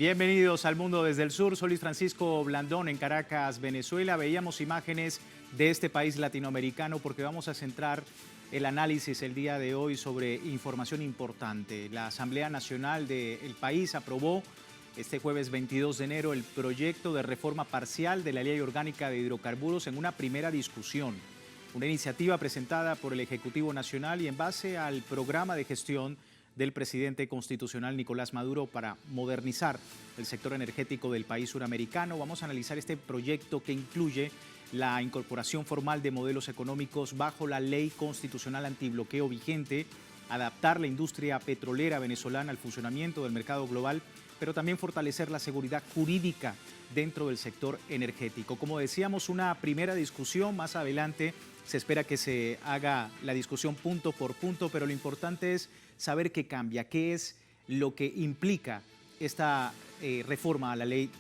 Bienvenidos al Mundo desde el Sur. Soy Luis Francisco Blandón en Caracas, Venezuela. Veíamos imágenes de este país latinoamericano porque vamos a centrar el análisis el día de hoy sobre información importante. La Asamblea Nacional del país aprobó este jueves 22 de enero el proyecto de reforma parcial de la Ley Orgánica de Hidrocarburos en una primera discusión. Una iniciativa presentada por el Ejecutivo Nacional y en base al programa de gestión del presidente constitucional Nicolás Maduro para modernizar el sector energético del país suramericano. Vamos a analizar este proyecto que incluye la incorporación formal de modelos económicos bajo la ley constitucional antibloqueo vigente, adaptar la industria petrolera venezolana al funcionamiento del mercado global, pero también fortalecer la seguridad jurídica dentro del sector energético. Como decíamos, una primera discusión. Más adelante se espera que se haga la discusión punto por punto, pero lo importante es saber qué cambia, qué es lo que implica esta reforma a la ley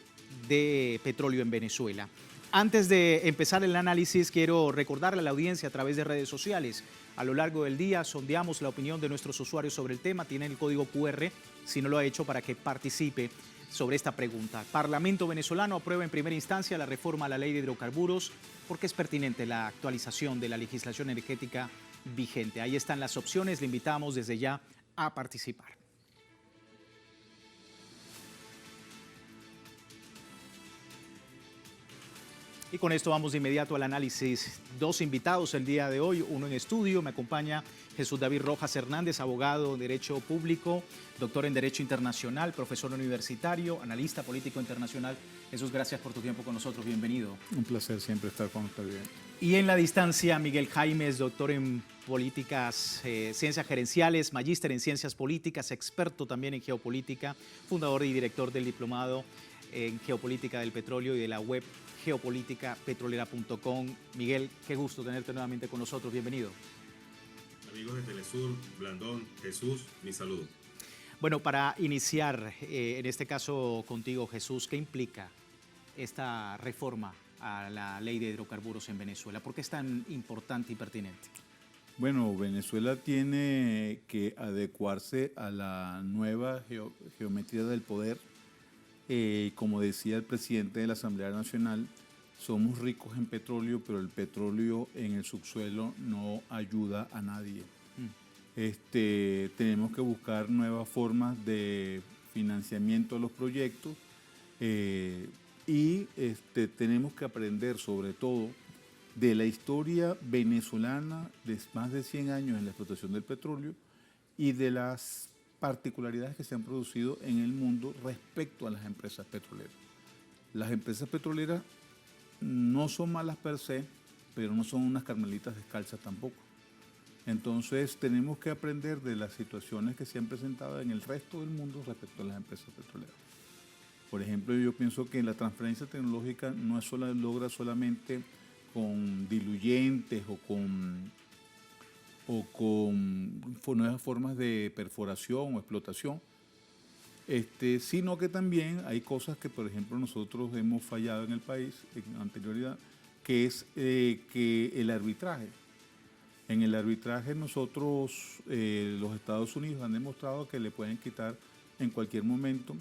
de petróleo en Venezuela. Antes de empezar el análisis, quiero recordarle a la audiencia a través de redes sociales. A lo largo del día sondeamos la opinión de nuestros usuarios sobre el tema. Tienen el código QR, si no lo ha hecho, para que participe sobre esta pregunta. Parlamento venezolano aprueba en primera instancia la reforma a la ley de hidrocarburos porque es pertinente la actualización de la legislación energética vigente. Ahí están las opciones. Le invitamos desde ya a participar. Y con esto vamos de inmediato al análisis. Dos invitados el día de hoy, uno en estudio. Me acompaña Jesús David Rojas Hernández, abogado en Derecho Público, doctor en Derecho Internacional, profesor universitario, analista político internacional. Jesús, gracias por tu tiempo con nosotros. Bienvenido. Un placer siempre estar con usted bien. Y en la distancia, Miguel Jaimes, doctor en políticas, ciencias gerenciales, magíster en ciencias políticas, experto también en geopolítica, fundador y director del diplomado en geopolítica del petróleo y de la web geopolíticapetrolera.com. Miguel, qué gusto tenerte nuevamente con nosotros. Bienvenido. Amigos de Telesur, Blandón, Jesús, mi saludo. Bueno, para iniciar, en este caso contigo, Jesús, ¿qué implica esta reforma a la ley de hidrocarburos en Venezuela? ¿Por qué es tan importante y pertinente? Bueno, Venezuela tiene que adecuarse a la nueva geometría del poder. Como decía el presidente de la Asamblea Nacional, somos ricos en petróleo, pero el petróleo en el subsuelo no ayuda a nadie. Tenemos que buscar nuevas formas de financiamiento de los proyectos y tenemos que aprender sobre todo de la historia venezolana de más de 100 años en la explotación del petróleo y de las particularidades que se han producido en el mundo respecto a las empresas petroleras. Las empresas petroleras no son malas per se, pero no son unas carmelitas descalzas tampoco. Entonces tenemos que aprender de las situaciones que se han presentado en el resto del mundo respecto a las empresas petroleras. Por ejemplo, yo pienso que la transferencia tecnológica no es logra solamente con diluyentes o con nuevas formas de perforación o explotación, sino que también hay cosas que, por ejemplo, nosotros hemos fallado en el país en anterioridad, que es que el arbitraje. En el arbitraje nosotros, los Estados Unidos han demostrado que le pueden quitar en cualquier momento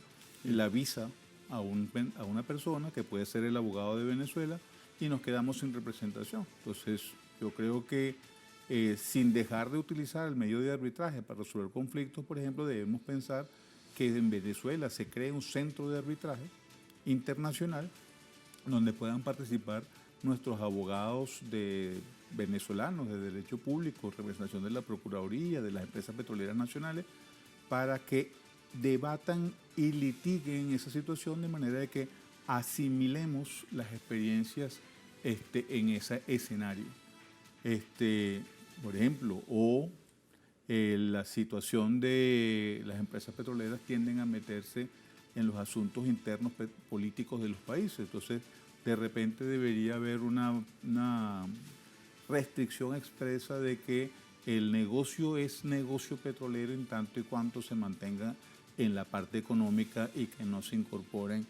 la visa a una persona que puede ser el abogado de Venezuela y nos quedamos sin representación. Entonces, yo creo que sin dejar de utilizar el medio de arbitraje para resolver conflictos, por ejemplo, debemos pensar que en Venezuela se cree un centro de arbitraje internacional donde puedan participar nuestros abogados venezolanos de derecho público, representación de la Procuraduría, de las empresas petroleras nacionales, para que debatan y litiguen esa situación de manera de que asimilemos las experiencias en ese escenario. Por ejemplo, la situación de las empresas petroleras tienden a meterse en los asuntos internos políticos de los países. Entonces, de repente debería haber una restricción expresa de que el negocio es negocio petrolero en tanto y cuanto se mantenga en la parte económica y que no se incorporen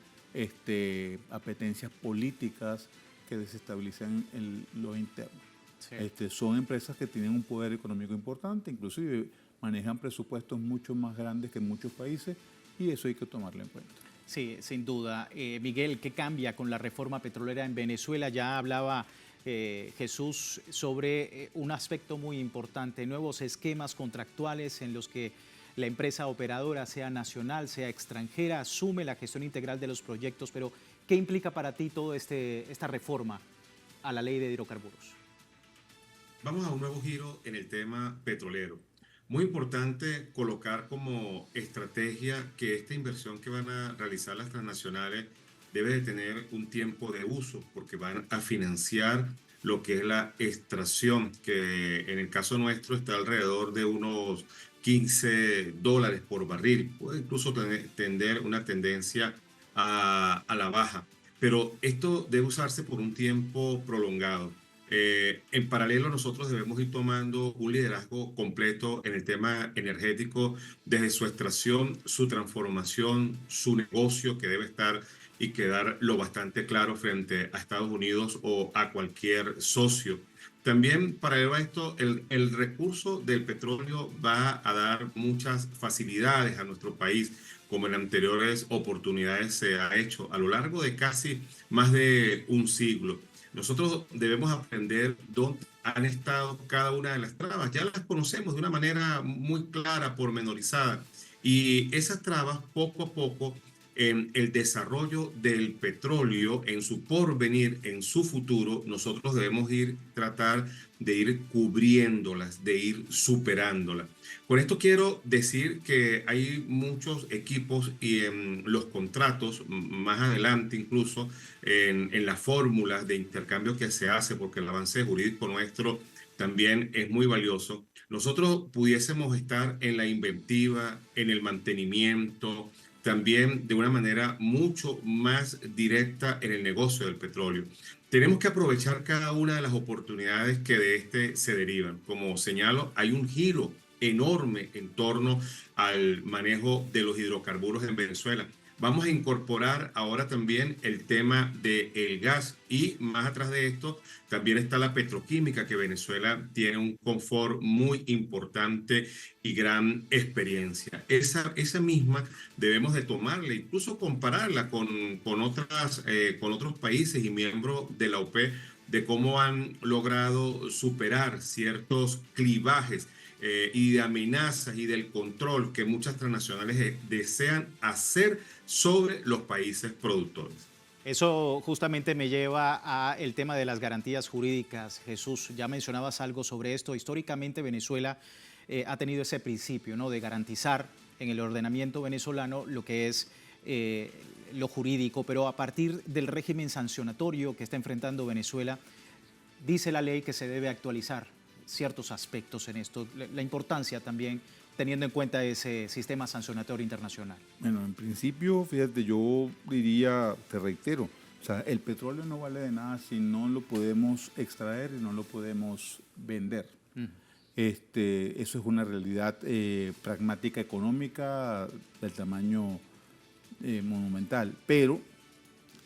apetencias políticas que desestabilizan lo interno. Sí. Son empresas que tienen un poder económico importante, inclusive manejan presupuestos mucho más grandes que en muchos países y eso hay que tomarlo en cuenta. Sí, sin duda. Miguel, ¿qué cambia con la reforma petrolera en Venezuela? Ya hablaba Jesús sobre un aspecto muy importante, nuevos esquemas contractuales en los que la empresa operadora, sea nacional, sea extranjera, asume la gestión integral de los proyectos. Pero, ¿qué implica para ti toda esta reforma a la ley de hidrocarburos? Vamos a un nuevo giro en el tema petrolero. Muy importante colocar como estrategia que esta inversión que van a realizar las transnacionales debe de tener un tiempo de uso porque van a financiar lo que es la extracción, que en el caso nuestro está alrededor de unos $15 por barril. Puede incluso tender una tendencia a la baja, pero esto debe usarse por un tiempo prolongado. En paralelo, nosotros debemos ir tomando un liderazgo completo en el tema energético, desde su extracción, su transformación, su negocio, que debe estar y quedar lo bastante claro frente a Estados Unidos o a cualquier socio. También, paralelo a esto, el recurso del petróleo va a dar muchas facilidades a nuestro país, como en anteriores oportunidades se ha hecho a lo largo de casi más de un siglo. Nosotros debemos aprender dónde han estado cada una de las trabas. Ya las conocemos de una manera muy clara, pormenorizada. Y esas trabas, poco a poco, en el desarrollo del petróleo, en su porvenir, en su futuro, nosotros debemos tratar de ir cubriéndolas, de ir superándolas. Con esto quiero decir que hay muchos equipos y en los contratos, más adelante incluso, en las fórmulas de intercambio que se hace, porque el avance jurídico nuestro también es muy valioso, nosotros pudiésemos estar en la inventiva, en el mantenimiento, también de una manera mucho más directa en el negocio del petróleo. Tenemos que aprovechar cada una de las oportunidades que de este se derivan. Como señalo, hay un giro enorme en torno al manejo de los hidrocarburos en Venezuela. Vamos a incorporar ahora también el tema del gas y más atrás de esto también está la petroquímica, que Venezuela tiene un confort muy importante y gran experiencia. Esa misma debemos de tomarla, incluso compararla con otros países y miembros de la OPE, de cómo han logrado superar ciertos clivajes y de amenazas y del control que muchas transnacionales desean hacer sobre los países productores. Eso justamente me lleva a el tema de las garantías jurídicas. Jesús, ya mencionabas algo sobre esto. Históricamente Venezuela ha tenido ese principio, ¿no?, de garantizar en el ordenamiento venezolano lo que es lo jurídico, pero a partir del régimen sancionatorio que está enfrentando Venezuela, dice la ley que se debe actualizar ciertos aspectos en esto. La importancia también, teniendo en cuenta ese sistema sancionatorio internacional. Bueno, en principio, fíjate, yo diría, te reitero, o sea, el petróleo no vale de nada si no lo podemos extraer y no lo podemos vender. Eso es una realidad pragmática económica del tamaño monumental. Pero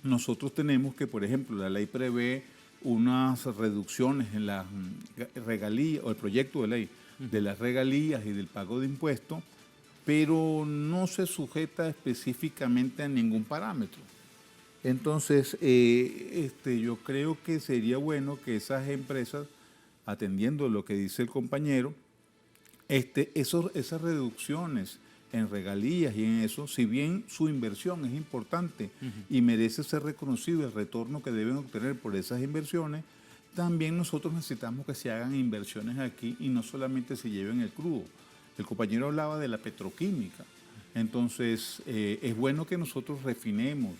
nosotros tenemos que, por ejemplo, la ley prevé unas reducciones en las regalías, o el proyecto de ley, de las regalías y del pago de impuestos, pero no se sujeta específicamente a ningún parámetro. Entonces, yo creo que sería bueno que esas empresas, atendiendo lo que dice el compañero, esas reducciones en regalías y en eso, si bien su inversión es importante y merece ser reconocido el retorno que deben obtener por esas inversiones, también nosotros necesitamos que se hagan inversiones aquí y no solamente se lleven el crudo. El compañero hablaba de la petroquímica. Entonces, es bueno que nosotros refinemos,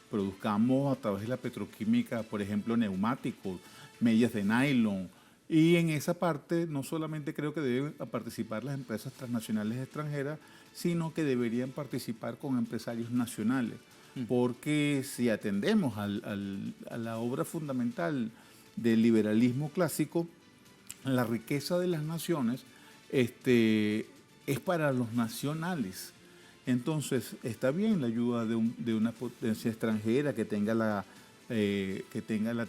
produzcamos a través de la petroquímica, por ejemplo, neumáticos, medias de nylon. Y en esa parte no solamente creo que deben participar las empresas transnacionales extranjeras, sino que deberían participar con empresarios nacionales. Porque si atendemos a la obra fundamental del liberalismo clásico, la riqueza de las naciones es para los nacionales. Entonces, está bien la ayuda de una potencia extranjera que tenga la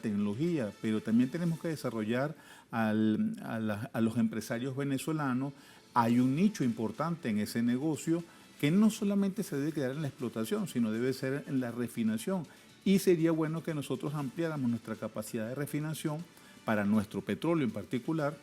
tecnología, pero también tenemos que desarrollar a los empresarios venezolanos. Hay un nicho importante en ese negocio que no solamente se debe quedar en la explotación, sino debe ser en la refinación. Y sería bueno que nosotros ampliáramos nuestra capacidad de refinación para nuestro petróleo en particular,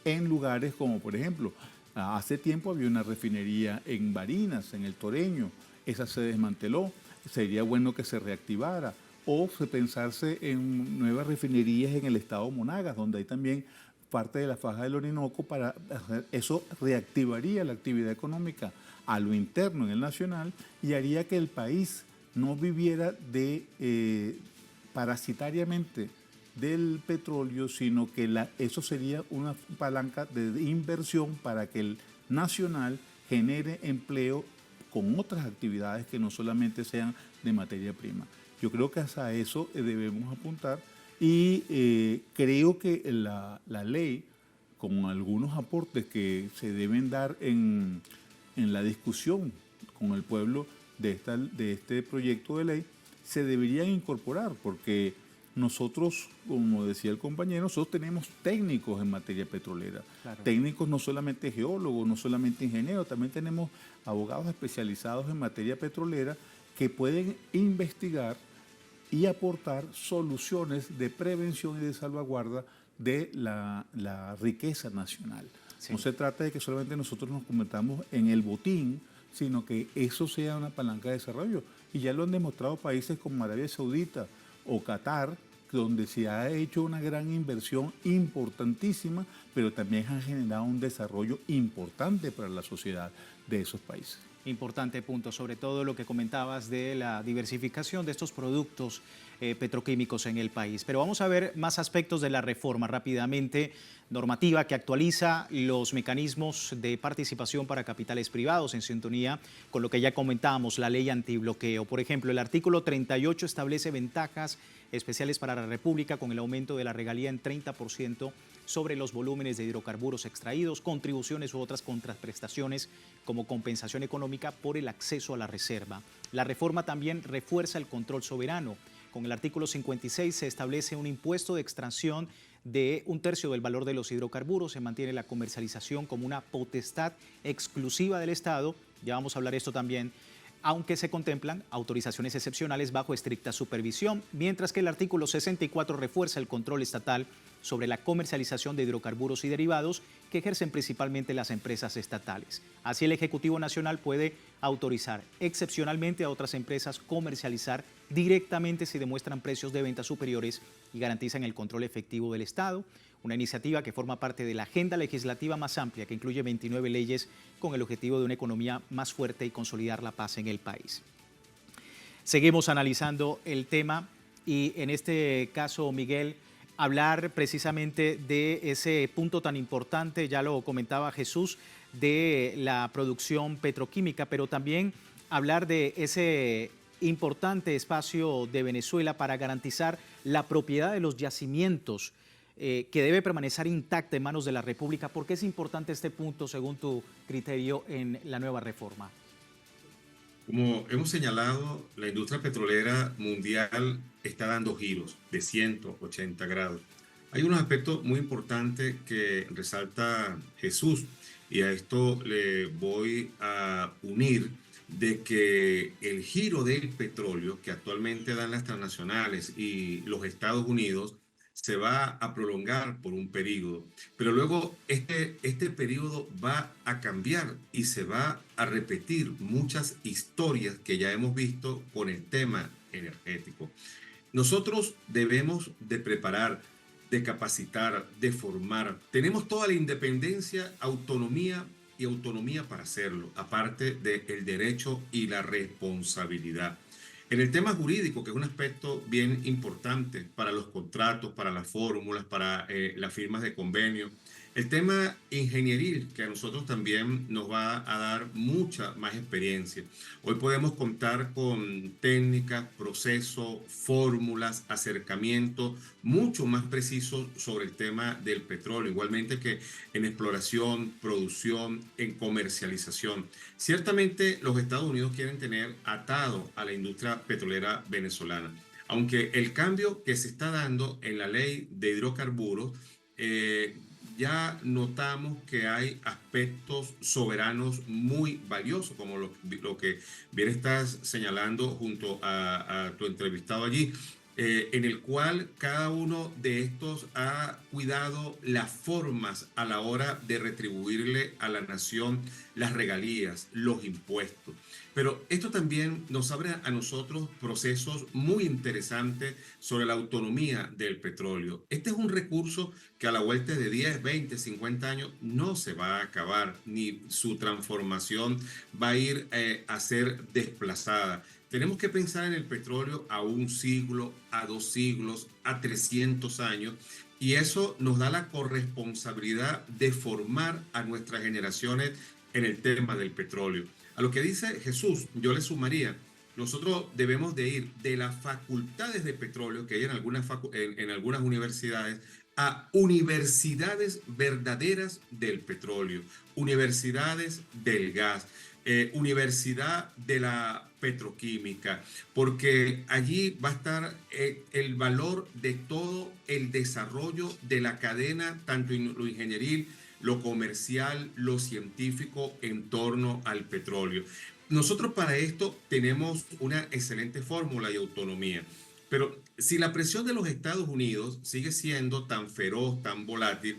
en lugares como, por ejemplo, hace tiempo había una refinería en Barinas, en el Toreño, esa se desmanteló, sería bueno que se reactivara, o pensarse en nuevas refinerías en el estado Monagas, donde hay también parte de la faja del Orinoco, para hacer, eso reactivaría la actividad económica a lo interno en el nacional y haría que el país no viviera parasitariamente del petróleo, sino que eso sería una palanca de inversión para que el nacional genere empleo con otras actividades que no solamente sean de materia prima. Yo creo que hasta eso debemos apuntar y creo que la ley, con algunos aportes que se deben dar en la discusión con el pueblo de este proyecto de ley, se deberían incorporar, porque nosotros, como decía el compañero, nosotros tenemos técnicos en materia petrolera. Claro. Técnicos no solamente geólogos, no solamente ingenieros, también tenemos abogados especializados en materia petrolera que pueden investigar y aportar soluciones de prevención y de salvaguarda de la riqueza nacional. Sí. No se trata de que solamente nosotros nos convertamos en el botín, sino que eso sea una palanca de desarrollo. Y ya lo han demostrado países como Arabia Saudita o Qatar, donde se ha hecho una gran inversión importantísima, pero también han generado un desarrollo importante para la sociedad de esos países. Importante punto, sobre todo lo que comentabas de la diversificación de estos productos petroquímicos en el país. Pero vamos a ver más aspectos de la reforma rápidamente. Normativa que actualiza los mecanismos de participación para capitales privados en sintonía con lo que ya comentábamos, la ley antibloqueo. Por ejemplo, el artículo 38 establece ventajas especiales para la República con el aumento de la regalía en 30% sobre los volúmenes de hidrocarburos extraídos, contribuciones u otras contraprestaciones como compensación económica por el acceso a la reserva. La reforma también refuerza el control soberano. Con el artículo 56 se establece un impuesto de extracción de 1/3 del valor de los hidrocarburos. Se mantiene la comercialización como una potestad exclusiva del Estado. Ya vamos a hablar de esto también, aunque se contemplan autorizaciones excepcionales bajo estricta supervisión, mientras que el artículo 64 refuerza el control estatal sobre la comercialización de hidrocarburos y derivados que ejercen principalmente las empresas estatales. Así, el Ejecutivo Nacional puede autorizar excepcionalmente a otras empresas comercializar directamente si demuestran precios de venta superiores y garantizan el control efectivo del Estado. Una iniciativa que forma parte de la agenda legislativa más amplia que incluye 29 leyes con el objetivo de una economía más fuerte y consolidar la paz en el país. Seguimos analizando el tema y en este caso, Miguel, hablar precisamente de ese punto tan importante, ya lo comentaba Jesús, de la producción petroquímica, pero también hablar de ese importante espacio de Venezuela para garantizar la propiedad de los yacimientos que debe permanecer intacta en manos de la República. ¿Por qué es importante este punto, según tu criterio, en la nueva reforma? Como hemos señalado, la industria petrolera mundial está dando giros de 180 grados. Hay unos aspectos muy importantes que resalta Jesús, y a esto le voy a unir de que el giro del petróleo que actualmente dan las transnacionales y los Estados Unidos se va a prolongar por un periodo, pero luego este periodo va a cambiar y se va a repetir muchas historias que ya hemos visto con el tema energético. Nosotros debemos de preparar, de capacitar, de formar. Tenemos toda la independencia, autonomía para hacerlo, aparte del derecho y la responsabilidad. En el tema jurídico, que es un aspecto bien importante para los contratos, para las fórmulas, para las firmas de convenio, el tema ingenieril, que a nosotros también nos va a dar mucha más experiencia. Hoy podemos contar con técnicas, procesos, fórmulas, acercamientos mucho más precisos sobre el tema del petróleo, igualmente que en exploración, producción, en comercialización. Ciertamente los Estados Unidos quieren tener atado a la industria petrolera venezolana, aunque el cambio que se está dando en la ley de hidrocarburos ya notamos que hay aspectos soberanos muy valiosos, como lo que bien estás señalando junto a tu entrevistado allí, en el cual cada uno de estos ha cuidado las formas a la hora de retribuirle a la nación las regalías, los impuestos. Pero esto también nos abre a nosotros procesos muy interesantes sobre la autonomía del petróleo. Este es un recurso que a la vuelta de 10, 20, 50 años no se va a acabar, ni su transformación va a ir a ser desplazada. Tenemos que pensar en el petróleo a un siglo, a 2 siglos, a 300 años, y eso nos da la corresponsabilidad de formar a nuestras generaciones en el tema del petróleo. A lo que dice Jesús, yo le sumaría, nosotros debemos de ir de las facultades de petróleo que hay en algunas universidades a universidades verdaderas del petróleo, universidades del gas, universidad de la petroquímica, porque allí va a estar el valor de todo el desarrollo de la cadena, tanto lo ingenieril, lo comercial, lo científico en torno al petróleo. Nosotros para esto tenemos una excelente fórmula y autonomía, pero si la presión de los Estados Unidos sigue siendo tan feroz, tan volátil,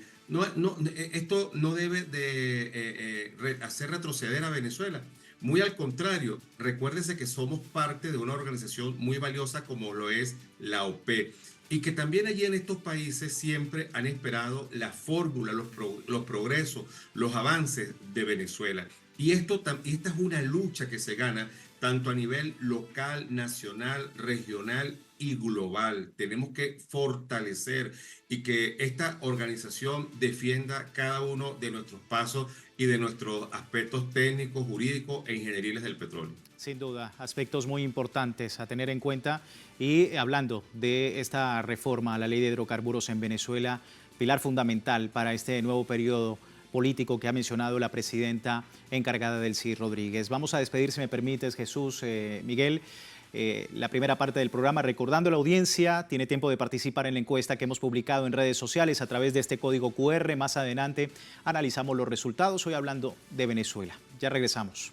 esto no debe de hacer retroceder a Venezuela. Muy al contrario, recuérdese que somos parte de una organización muy valiosa como lo es la OPEP y que también allí en estos países siempre han esperado la fórmula, los progresos, los avances de Venezuela. Y esta es una lucha que se gana tanto a nivel local, nacional, regional y global. Tenemos que fortalecer y que esta organización defienda cada uno de nuestros pasos y de nuestros aspectos técnicos, jurídicos e ingenieriles del petróleo. Sin duda, aspectos muy importantes a tener en cuenta. Y hablando de esta reforma a la ley de hidrocarburos en Venezuela, pilar fundamental para este nuevo periodo político que ha mencionado la presidenta encargada del CIR, Rodríguez. Vamos a despedir, si me permites, Jesús, Miguel, la primera parte del programa, recordando a la audiencia, tiene tiempo de participar en la encuesta que hemos publicado en redes sociales a través de este código QR. Más adelante analizamos los resultados, hoy hablando de Venezuela. Ya regresamos.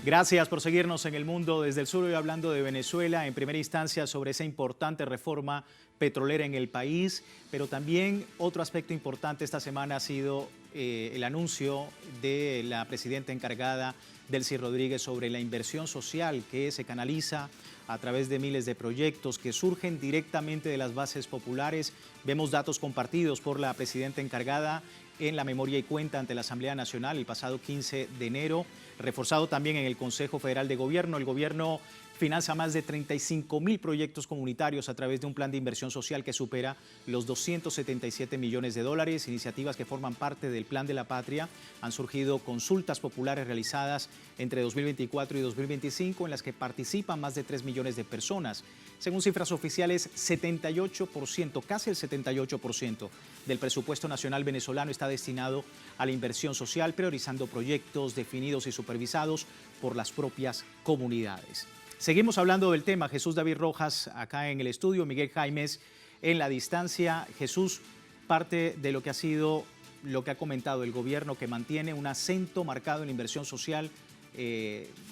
Gracias por seguirnos en El Mundo desde el Sur, hoy hablando de Venezuela, en primera instancia sobre esa importante reforma petrolera en el país, pero también otro aspecto importante esta semana ha sido el anuncio de la presidenta encargada, Delcy Rodríguez, sobre la inversión social que se canaliza a través de miles de proyectos que surgen directamente de las bases populares. Vemos datos compartidos por la presidenta encargada en la memoria y cuenta ante la Asamblea Nacional el pasado 15 de enero, reforzado también en el Consejo Federal de Gobierno. El gobierno financia más de 35.000 proyectos comunitarios a través de un plan de inversión social que supera los 277 millones de dólares, iniciativas que forman parte del Plan de la Patria. Han surgido consultas populares realizadas entre 2024 y 2025 en las que participan más de 3 millones de personas. Según cifras oficiales, 78%, casi el 78% del presupuesto nacional venezolano está destinado a la inversión social, priorizando proyectos definidos y supervisados por las propias comunidades. Seguimos hablando del tema. Jesús David Rojas acá en el estudio, Miguel Jaimes en la distancia. Jesús, parte de lo que ha sido, lo que ha comentado el gobierno, que mantiene un acento marcado en la inversión social,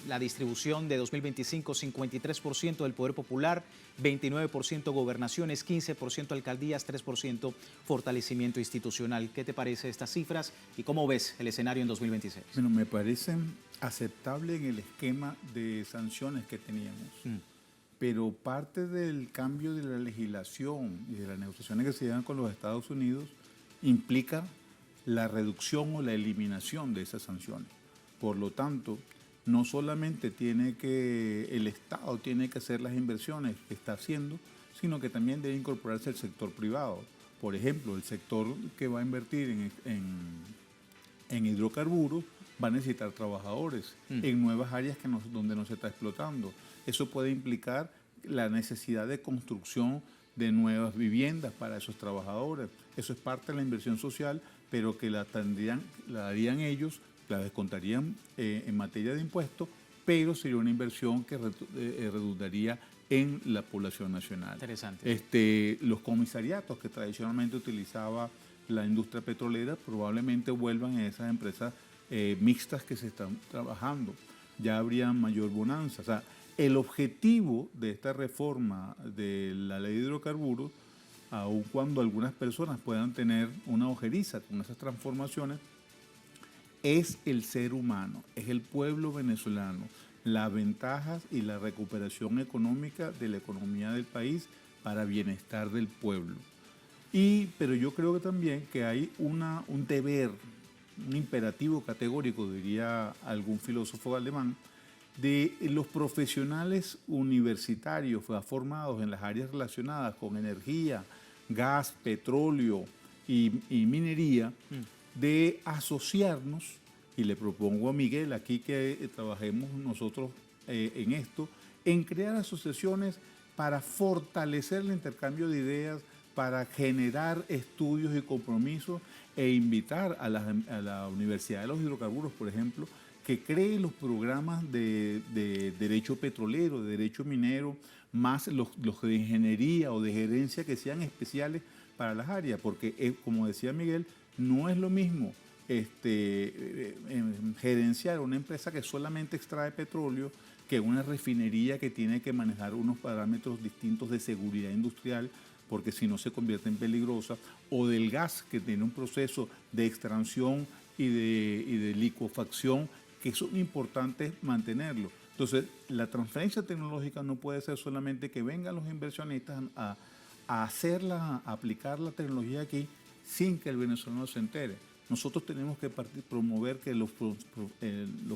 la distribución de 2025, 53% del poder popular, 29% gobernaciones, 15% alcaldías, 3% fortalecimiento institucional. ¿Qué te parece estas cifras y cómo ves el escenario en 2026? Bueno, me parecen aceptables en el esquema de sanciones que teníamos. Pero parte del cambio de la legislación y de las negociaciones que se llevan con los Estados Unidos implica la reducción o la eliminación de esas sanciones. Por lo tanto, no solamente el Estado tiene que hacer las inversiones que está haciendo, sino que también debe incorporarse el sector privado. Por ejemplo, el sector que va a invertir en hidrocarburos va a necesitar trabajadores en nuevas áreas donde no se está explotando. Eso puede implicar la necesidad de construcción de nuevas viviendas para esos trabajadores. Eso es parte de la inversión social, pero que la harían ellos, la descontarían en materia de impuestos, pero sería una inversión que redundaría en la población nacional. Interesante. Los comisariatos que tradicionalmente utilizaba la industria petrolera probablemente vuelvan a esas empresas mixtas que se están trabajando. Ya habría mayor bonanza. O sea, el objetivo de esta reforma de la ley de hidrocarburos, aun cuando algunas personas puedan tener una ojeriza con esas transformaciones, es el ser humano, es el pueblo venezolano, las ventajas y la recuperación económica de la economía del país para bienestar del pueblo. Pero yo creo que también que hay un deber, un imperativo categórico, diría algún filósofo alemán, de los profesionales universitarios formados en las áreas relacionadas con energía, gas, petróleo y minería, de asociarnos, y le propongo a Miguel aquí que trabajemos nosotros en esto, en crear asociaciones para fortalecer el intercambio de ideas, para generar estudios y compromisos e invitar a la Universidad de los Hidrocarburos, por ejemplo, que cree los programas de derecho petrolero, de derecho minero, más los de ingeniería o de gerencia que sean especiales para las áreas, porque como decía Miguel, no es lo mismo gerenciar una empresa que solamente extrae petróleo que una refinería que tiene que manejar unos parámetros distintos de seguridad industrial, porque si no se convierte en peligrosa, o del gas que tiene un proceso de extracción y de licuefacción que son importantes mantenerlo. Entonces, la transferencia tecnológica no puede ser solamente que vengan los inversionistas a aplicar la tecnología aquí sin que el venezolano se entere. Nosotros tenemos que promover que los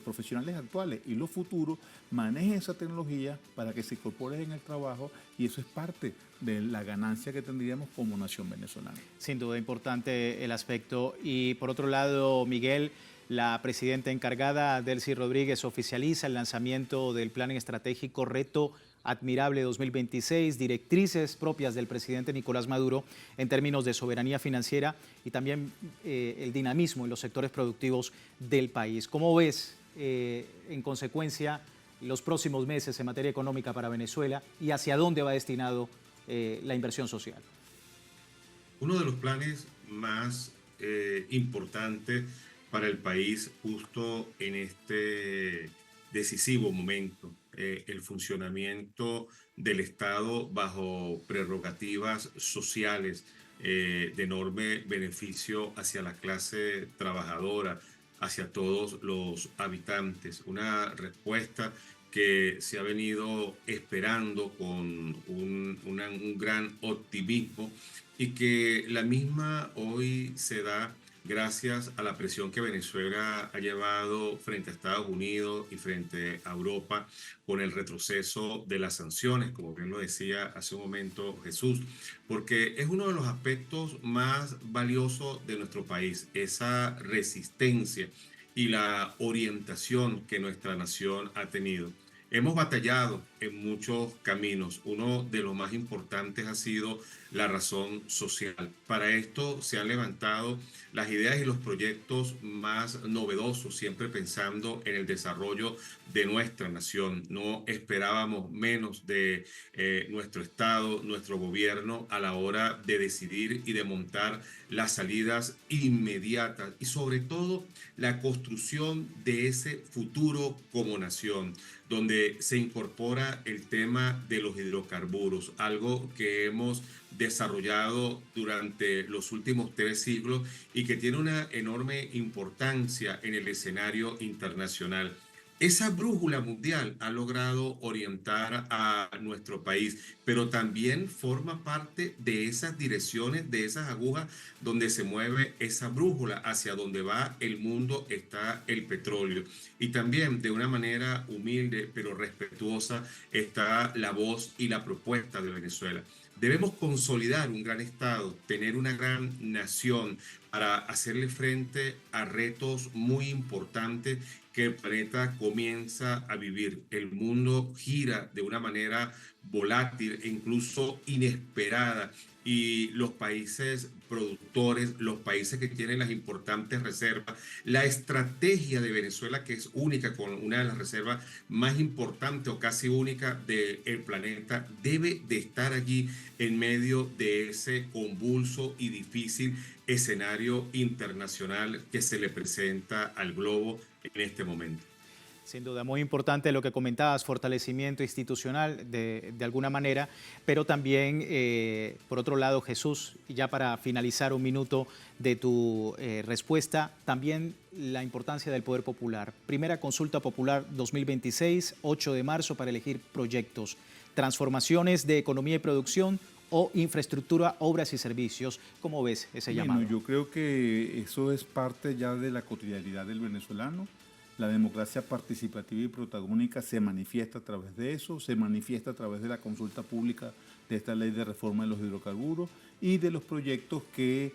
profesionales actuales y los futuros manejen esa tecnología para que se incorporen en el trabajo, y eso es parte de la ganancia que tendríamos como nación venezolana. Sin duda importante el aspecto. Y por otro lado, Miguel, la presidenta encargada, Delcy Rodríguez, oficializa el lanzamiento del Plan Estratégico Reto Admirable 2026, directrices propias del presidente Nicolás Maduro en términos de soberanía financiera y también el dinamismo en los sectores productivos del país. ¿Cómo ves, en consecuencia, los próximos meses en materia económica para Venezuela y hacia dónde va destinado la inversión social? Uno de los planes más importantes para el país justo en este decisivo momento, el funcionamiento del Estado bajo prerrogativas sociales de enorme beneficio hacia la clase trabajadora, hacia todos los habitantes. Una respuesta que se ha venido esperando con un gran optimismo y que la misma hoy se da gracias a la presión que Venezuela ha llevado frente a Estados Unidos y frente a Europa con el retroceso de las sanciones, como bien lo decía hace un momento Jesús, porque es uno de los aspectos más valiosos de nuestro país, esa resistencia y la orientación que nuestra nación ha tenido. Hemos batallado en muchos caminos. Uno de los más importantes ha sido la razón social. Para esto se han levantado las ideas y los proyectos más novedosos, siempre pensando en el desarrollo de nuestra nación. No esperábamos menos de nuestro Estado, nuestro gobierno, a la hora de decidir y de montar las salidas inmediatas y sobre todo la construcción de ese futuro como nación, donde se incorpora el tema de los hidrocarburos, algo que hemos desarrollado durante los últimos 3 siglos y que tiene una enorme importancia en el escenario internacional. Esa brújula mundial ha logrado orientar a nuestro país, pero también forma parte de esas direcciones, de esas agujas donde se mueve esa brújula, hacia donde va el mundo está el petróleo. Y también de una manera humilde pero respetuosa está la voz y la propuesta de Venezuela. Debemos consolidar un gran Estado, tener una gran nación para hacerle frente a retos muy importantes que el planeta comienza a vivir. El mundo gira de una manera volátil e incluso inesperada y los países productores, los países que tienen las importantes reservas, la estrategia de Venezuela, que es única, con una de las reservas más importantes o casi única del planeta, debe de estar allí en medio de ese convulso y difícil escenario internacional que se le presenta al globo en este momento. Sin duda, muy importante lo que comentabas, fortalecimiento institucional de alguna manera, pero también, por otro lado, Jesús, ya para finalizar un minuto de tu respuesta, también la importancia del poder popular. Primera consulta popular 2026, 8 de marzo, para elegir proyectos, transformaciones de economía y producción o infraestructura, obras y servicios. ¿Cómo ves ese llamado? Yo creo que eso es parte ya de la cotidianidad del venezolano. La democracia participativa y protagónica se manifiesta a través de eso, se manifiesta a través de la consulta pública de esta ley de reforma de los hidrocarburos y de los proyectos que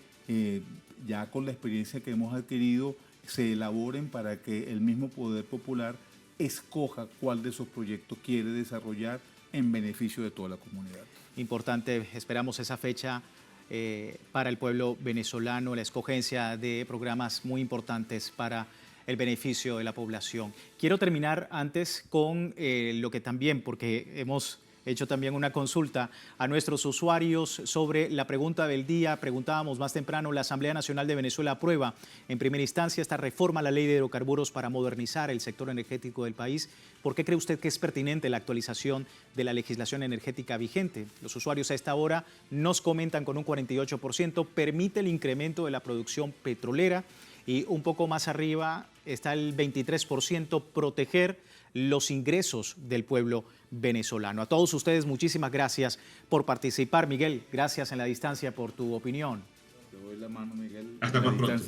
ya con la experiencia que hemos adquirido se elaboren para que el mismo poder popular escoja cuál de esos proyectos quiere desarrollar en beneficio de toda la comunidad. Importante, esperamos esa fecha para el pueblo venezolano, la escogencia de programas muy importantes para el beneficio de la población. Quiero terminar antes con lo que también, porque hemos hecho también una consulta a nuestros usuarios sobre la pregunta del día. Preguntábamos más temprano, la Asamblea Nacional de Venezuela aprueba en primera instancia esta reforma a la ley de hidrocarburos para modernizar el sector energético del país. ¿Por qué cree usted que es pertinente la actualización de la legislación energética vigente? Los usuarios a esta hora nos comentan con un 48%, permite el incremento de la producción petrolera, y un poco más arriba está el 23%, proteger los ingresos del pueblo venezolano. A todos ustedes, muchísimas gracias por participar. Miguel, gracias en la distancia por tu opinión. Te doy la mano, Miguel. Hasta más pronto.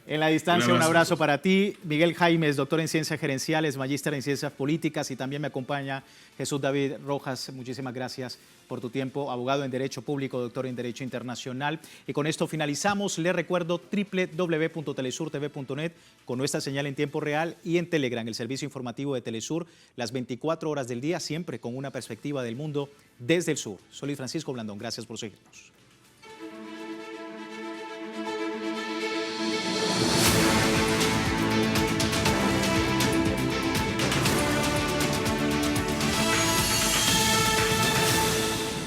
En la distancia, un abrazo para ti. Miguel Jaimes, doctor en Ciencias Gerenciales, magíster en Ciencias Políticas, y también me acompaña Jesús David Rojas. Muchísimas gracias por tu tiempo. Abogado en Derecho Público, doctor en Derecho Internacional. Y con esto finalizamos. Les recuerdo www.telesurtv.net con nuestra señal en tiempo real y en Telegram, el servicio informativo de Telesur, las 24 horas del día, siempre con una perspectiva del mundo desde el sur. Soy Luis Francisco Blandón. Gracias por seguirnos.